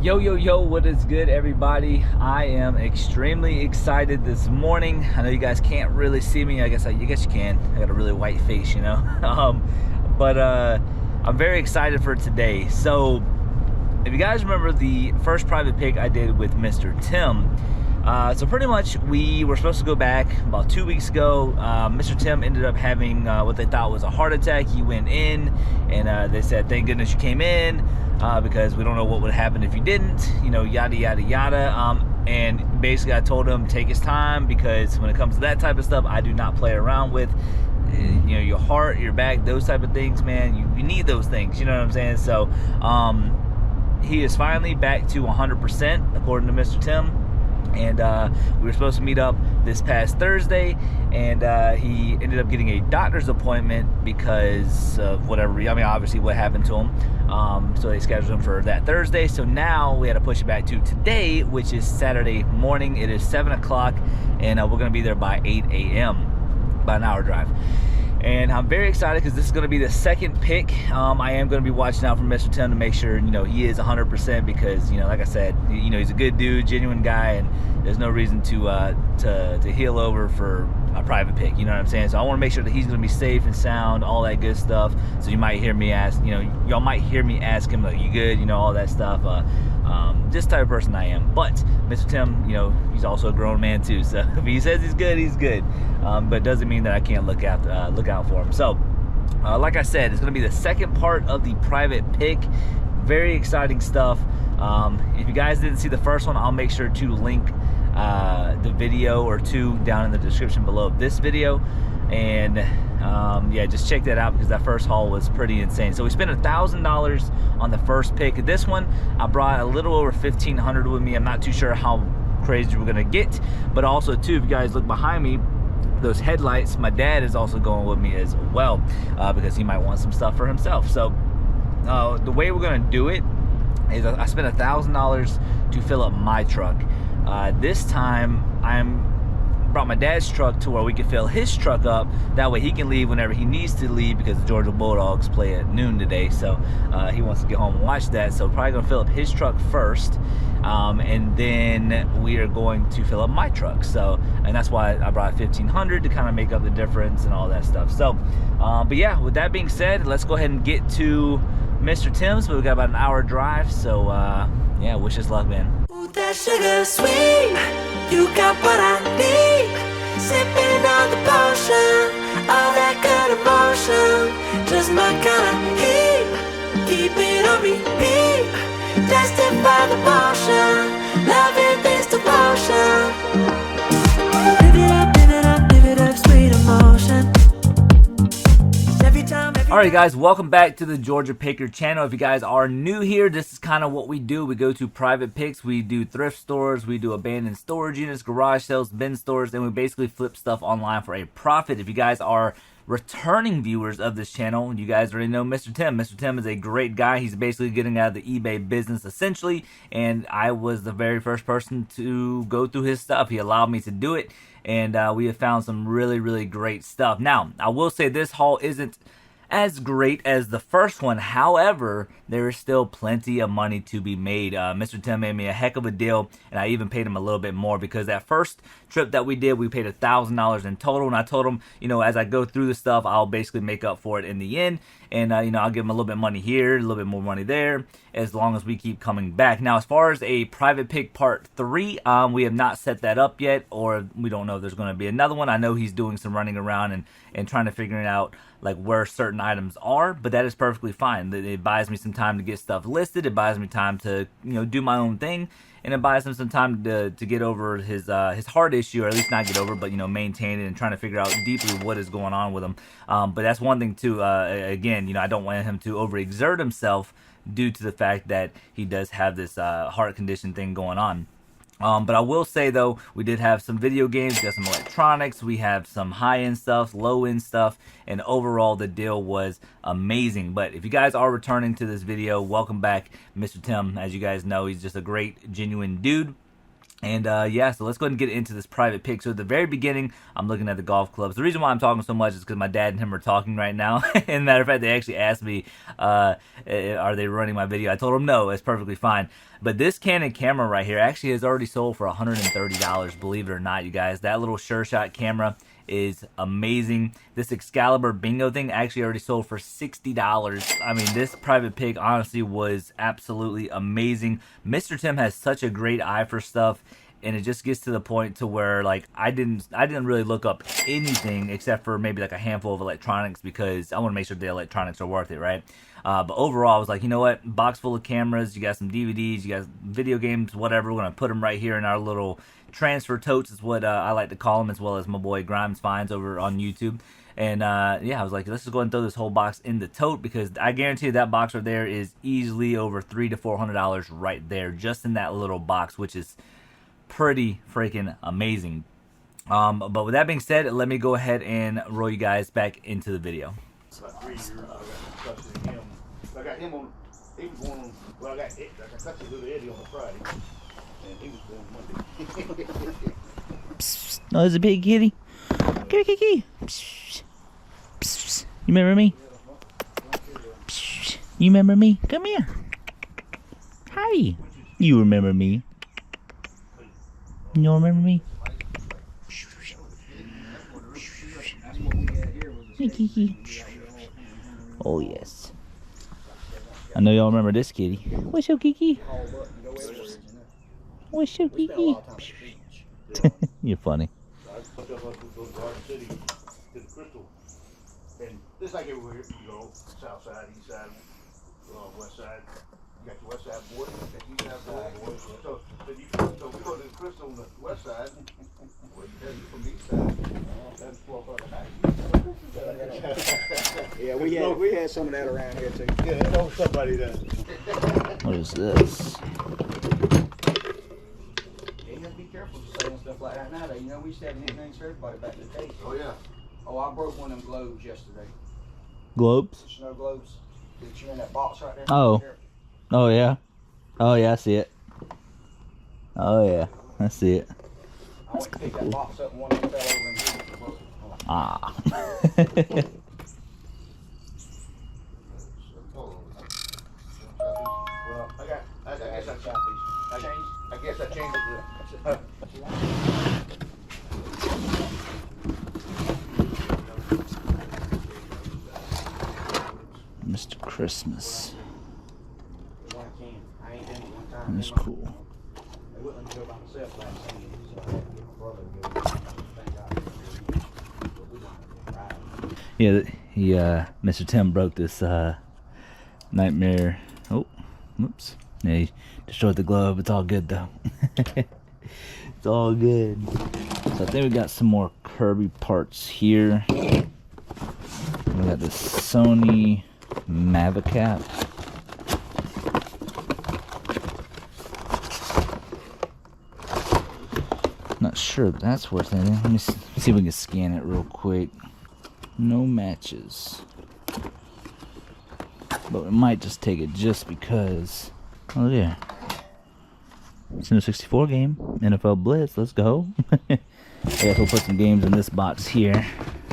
Yo, yo, yo, what is good, everybody? I am extremely excited this morning. I know you guys can't really see me. I guess you can. I got a really white face, you know. But I'm very excited for today. So, if you guys remember the first private pick I did with Mr. Tim, so pretty much we were supposed to go back about 2 weeks ago. Mr. Tim ended up having what they thought was a heart attack. He went in, and they said, thank goodness you came in, because we don't know what would happen if you didn't, you know, yada, yada, yada. And basically I told him take his time, because when it comes to that type of stuff, I do not play around with, you know, your heart, your back, those type of things, man. You need those things, you know what I'm saying? So he is finally back to 100%, according to Mr. Tim. And we were supposed to meet up this past Thursday, and he ended up getting a doctor's appointment because of whatever. I mean, obviously what happened to him. So they scheduled him for that Thursday. So now we had to push it back to today, which is Saturday morning. It is 7 o'clock, and we're going to be there by 8 a.m., about an hour drive. And I'm very excited because this is going to be the second pick. I am going to be watching out for Mr. Tim to make sure, you know, he is 100%, because, you know, like I said, you know, he's a good dude, genuine guy, and there's no reason to heel over for a private pick, you know what I'm saying? So I want to make sure that he's going to be safe and sound, all that good stuff. So you might hear me ask, you know, y'all might hear me ask him, like, you good, you know, all that stuff. This type of person I am. But Mr. Tim, you know, he's also a grown man too. So if he says he's good, he's good. But it doesn't mean that I can't look out for him. So, like I said, it's going to be the second part of the private pick. Very exciting stuff. If you guys didn't see the first one, I'll make sure to link the video or two down in the description below of this video. And yeah, just check that out, because that first haul was pretty insane. So we spent $1,000 on the first pick. This one, I brought a little over $1,500 with me. I'm not too sure how crazy we're gonna get, but also too, if you guys look behind me, those headlights, my dad is also going with me as well, because he might want some stuff for himself. So the way we're gonna do it is I spent $1,000 to fill up my truck. This time brought my dad's truck to where we can fill his truck up. That way he can leave whenever he needs to leave, because the Georgia Bulldogs play at noon today. So he wants to get home and watch that. So probably gonna fill up his truck first, and then we are going to fill up my truck. So, and that's why I brought $1,500 to kind of make up the difference and all that stuff. So, but yeah, with that being said, let's go ahead and get to Mr. Tim's. But we got about an hour drive. So yeah, wish us luck, man. Ooh, that sugar sweet, you got what I need. Sipping on the potion, all that good emotion, just my kind of heat. Keep it on repeat, destined by the potion, loving this devotion. Live it up, live it up, live it up, sweet emotion. Every time. Alright guys, welcome back to the Georgia Picker channel. If you guys are new here, this is kind of what we do. We go to private picks, we do thrift stores, we do abandoned storage units, garage sales, bin stores, and we basically flip stuff online for a profit. If you guys are returning viewers of this channel, you guys already know Mr. Tim. Mr. Tim is a great guy. He's basically getting out of the eBay business essentially, and I was the very first person to go through his stuff. He allowed me to do it, and we have found some really, really great stuff. Now, I will say this haul isn't as great as the first one. However, there is still plenty of money to be made. Mr. Tim made me a heck of a deal, and I even paid him a little bit more, because that first trip that we did, we paid $1,000 in total, and I told him, you know, as I go through the stuff, I'll basically make up for it in the end, and you know, I'll give him a little bit of money here, a little bit more money there, as long as we keep coming back. Now, as far as a private pick part 3, we have not set that up yet, or we don't know if there's going to be another one. I know he's doing some running around and trying to figure it out, like where certain items are, but that is perfectly fine. It buys me some time to get stuff listed. It buys me time to, you know, do my own thing, and it buys him some time to get over his heart issue, or at least not get over, but, you know, maintain it and trying to figure out deeply what is going on with him. But that's one thing too. Again, you know, I don't want him to overexert himself due to the fact that he does have this heart condition thing going on. But I will say, though, we did have some video games, we got some electronics, we have some high-end stuff, low-end stuff, and overall the deal was amazing. But if you guys are returning to this video, welcome back, Mr. Tim. As you guys know, he's just a great, genuine dude. And yeah, so let's go ahead and get into this private pick. So at the very beginning, I'm looking at the golf clubs. The reason why I'm talking so much is because my dad and him are talking right now. And matter of fact, they actually asked me, are they running my video? I told them no, it's perfectly fine. But this Canon camera right here actually has already sold for $130, believe it or not, you guys. That little Sure Shot camera is amazing. This Excalibur bingo thing actually already sold for $60. I mean, this private pick honestly was absolutely amazing. Mr. Tim has such a great eye for stuff, and it just gets to the point to where like I didn't really look up anything except for maybe like a handful of electronics, because I want to make sure the electronics are worth it, right? But overall, I was like, you know what? Box full of cameras. You got some DVDs. You got video games. Whatever. We're gonna put them right here in our little transfer totes, is what I like to call them, as well as my boy Grimes finds over on YouTube. And yeah, I was like, let's just go ahead and throw this whole box in the tote, because I guarantee you that box right there is easily over $300 to $400 right there, just in that little box, which is pretty freaking amazing. But with that being said, let me go ahead and roll you guys back into the video. About 3 years, I got custody of him. I got him on, he was going on, well, I got custody of little Eddie on a Friday, and he was going Monday. Oh, there's a big kitty. Kitty, kitty. Psst. Psst. You remember me? Psst. You remember me? Come here. Hi. You remember me? You don't remember me? Hey, Kiki. Oh, yes. I know y'all remember this kitty. What's your Kiki? What's your Kiki? You're funny. I put up to go to Garden City to the Crystal, and just like everywhere, you go south side, east side, west side. You got the west side board, you got the east side board. So we go to the Crystal on the west side. Well, you tell you from the east side. That's 12 o'clock at night. Yeah, we had some of that around here too. Yeah, there's always somebody there. What is this? Yeah, you have to be careful saying stuff like that now. You know, we used to have nicknames for everybody back in the day. Oh yeah. Oh, I broke one of them globes yesterday. Globes? The snow globes. That you in that box right there. Oh. There. Oh, yeah. Oh, yeah, I see it. Oh, yeah, I see it. I went to pick that box up and one of them fell over and hit it. Ah. Well, I guess I changed it Mr. Christmas. One can. I ain't done it one time. That's cool. They wouldn't let me go by myself last time, so I had to get my brother to go. Thank God. But we don't ride. Yeah, Mr. Tim broke this nightmare. Oh, whoops. Yeah, he destroyed the glove. It's all good though. It's all good. So I think we got some more Kirby parts here. We got the Sony Mavicap. Not sure if that's worth anything. Let me see if we can scan it real quick. No matches. But we might just take it just because. Oh yeah. Nintendo 64 game. NFL Blitz. Let's go. I guess we'll put some games in this box here.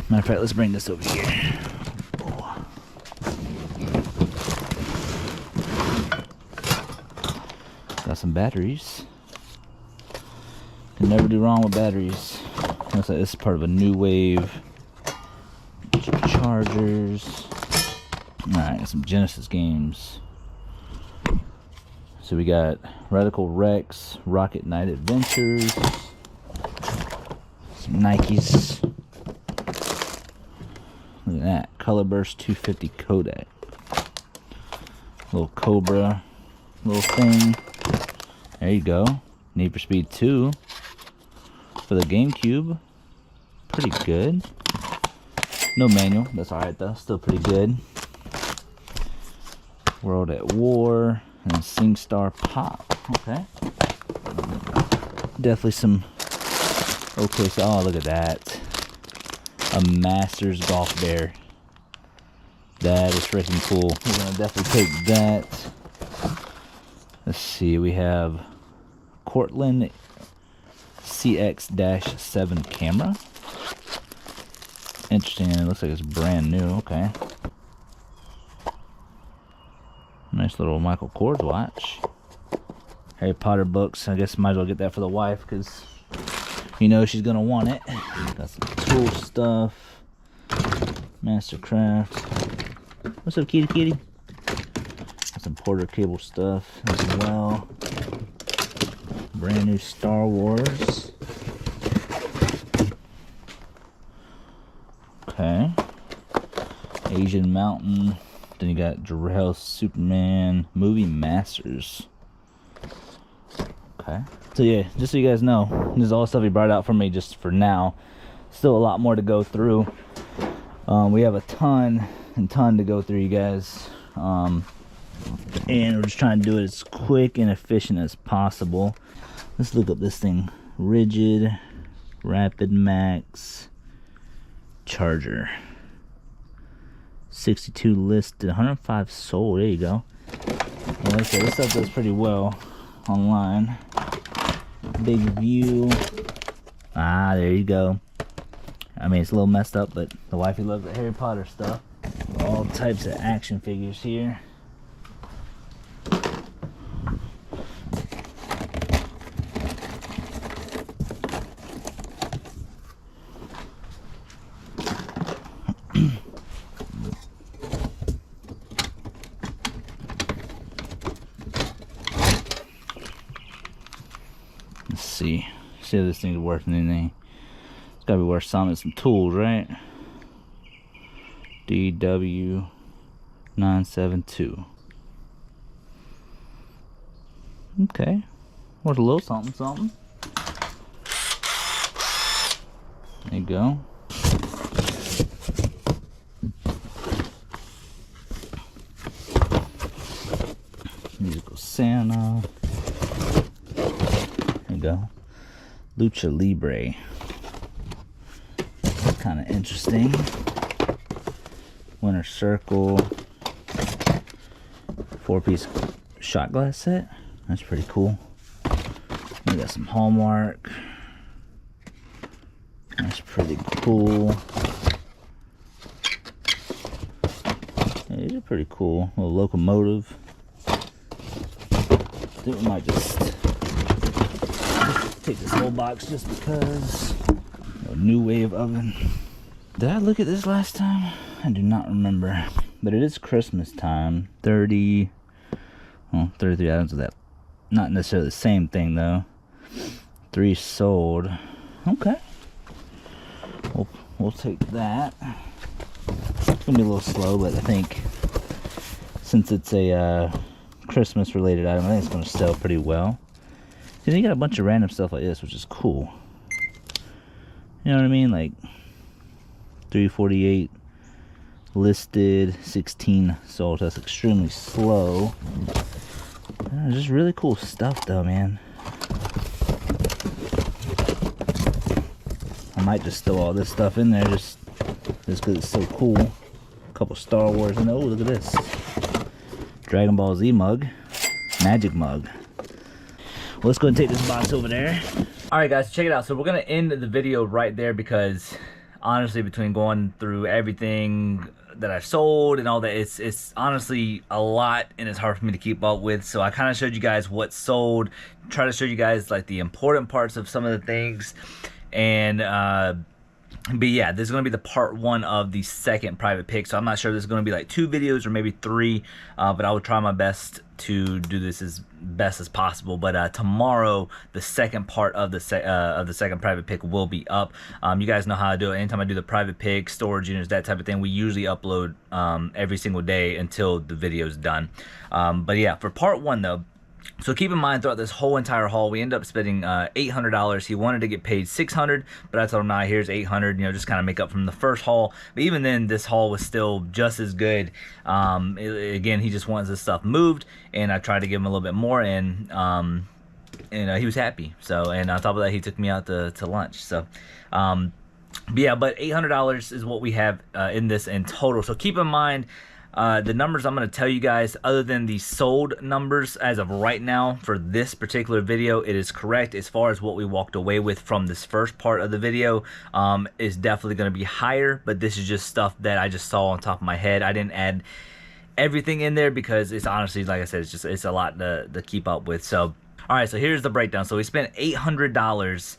Matter of fact, let's bring this over here. Oh. Got some batteries. Can never do wrong with batteries. Looks like this is part of a new wave. Chargers. Alright, got some Genesis games. So we got Radical Rex, Rocket Knight Adventures, some Nikes. Look at that. Color Burst 250 Kodak. Little Cobra little thing. There you go. Need for Speed 2 for the GameCube. Pretty good. No manual. That's alright though. Still pretty good. World at War and SingStar Pop. Okay. Definitely some. Okay, so oh, look at that. A Masters Golf Bear. That is freaking cool. We're gonna definitely take that. Let's see. We have Cortland CX-7 camera. Interesting. It looks like it's brand new. Okay. Nice little Michael Kors watch. Harry Potter books. I guess might as well get that for the wife because you know she's gonna want it. Got some tool stuff. Mastercraft. What's up, kitty kitty? Got some Porter cable stuff as well. Brand new Star Wars. Okay. Asian Mountain. Then you got Jarrell Superman Movie Masters. Okay. So yeah, just so you guys know, this is all stuff he brought out for me just for now. Still a lot more to go through. We have a ton to go through, you guys. And we're just trying to do it as quick and efficient as possible. Let's look up this thing. Rigid Rapid Max Charger. 62 listed, 105 sold. There you go. Well, like I said, this stuff does pretty well online. Big View. Ah, there you go. I mean, it's a little messed up, but the wifey loves the Harry Potter stuff. All types of action figures here. Let's see if this thing's worth anything. It's gotta be worth some tools, right? DW972. Okay, worth a little something. There you go. Musical Santa. There you go. Lucha Libre. Kind of interesting. Winter Circle. 4-piece shot glass set. That's pretty cool. We got some Hallmark. That's pretty cool. Yeah, these are pretty cool. A little locomotive. I think we might just take this whole box just because. A New Wave oven. Did I look at this last time? I do not remember. But it is Christmas time. 33 items of that. Not necessarily the same thing though. 3 sold. Okay. We'll take that. It's gonna be a little slow, but I think since it's a Christmas related item, I think it's gonna sell pretty well. Cause you got a bunch of random stuff like this, which is cool. You know what I mean? Like 348 listed, 16 sold. That's extremely slow. Just really cool stuff though, man. I might just throw all this stuff in there just because it's so cool. A couple Star Wars, and oh, look at this. Dragon Ball Z mug. Magic mug. Well, let's go and take this box over there. Alright guys, check it out. So we're going to end the video right there because honestly, between going through everything that I've sold and all that, it's honestly a lot and it's hard for me to keep up with. So I kind of showed you guys what sold, try to show you guys like the important parts of some of the things. And but yeah, this is going to be the part 1 of the second private pick. So I'm not sure if this is going to be like 2 videos or maybe 3, but I will try my best to do this as best as possible. But tomorrow, the second part of the second private pick will be up. You guys know how I do it. Anytime I do the private pick, storage units, that type of thing, we usually upload every single day until the video is done. But yeah, for part 1 though, so keep in mind, throughout this whole entire haul, we end up spending $800. He wanted to get paid $600, but I told him, nah, here's $800, you know, just kind of make up from the first haul. But even then, this haul was still just as good. Again, he just wants this stuff moved, and I tried to give him a little bit more, and he was happy. So, and on top of that, he took me out to lunch. So, but yeah, but $800 is what we have in this in total. So keep in mind, The numbers I'm going to tell you guys, other than the sold numbers as of right now for this particular video, it is correct. As far as what we walked away with from this first part of the video, is definitely going to be higher, but this is just stuff that I just saw on top of my head. I didn't add everything in there because it's honestly, like I said, it's a lot to keep up with. So all right, so here's the breakdown. So we spent $800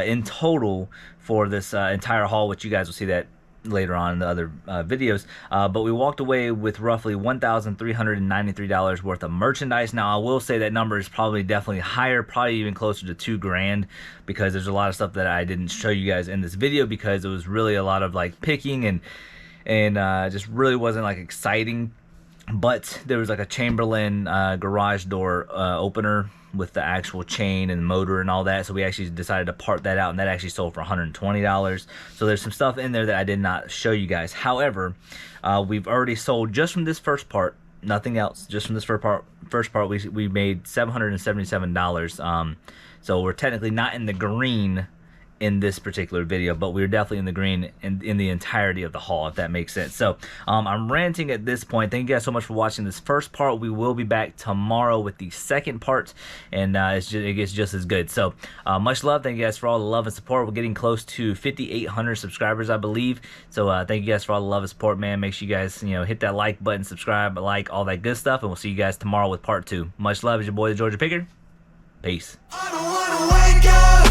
in total for this entire haul, which you guys will see that later on in the other videos, but we walked away with roughly $1,393 worth of merchandise. Now I will say that number is probably definitely higher, probably even closer to $2 grand, because there's a lot of stuff that I didn't show you guys in this video because it was really a lot of like picking and just really wasn't like exciting. But there was like a Chamberlain garage door opener with the actual chain and motor and all that, so we actually decided to part that out, and that actually sold for $120. So there's some stuff in there that I did not show you guys. However, we've already sold, just from this first part, nothing else, just from this first part we made $777. So we're technically not in the green in this particular video, but we're definitely in the green in the entirety of the haul, if that makes sense. So I'm ranting at this point. Thank you guys so much for watching this first part. We will be back tomorrow with the second part, and it gets just as good. So much love. Thank you guys for all the love and support. We're getting close to 5,800 subscribers, I believe. So thank you guys for all the love and support, man. Make sure you guys hit that like button, subscribe, like, all that good stuff, and we'll see you guys tomorrow with part 2. Much love. It's your boy, the Georgia Picker. Peace. I don't wanna wake up.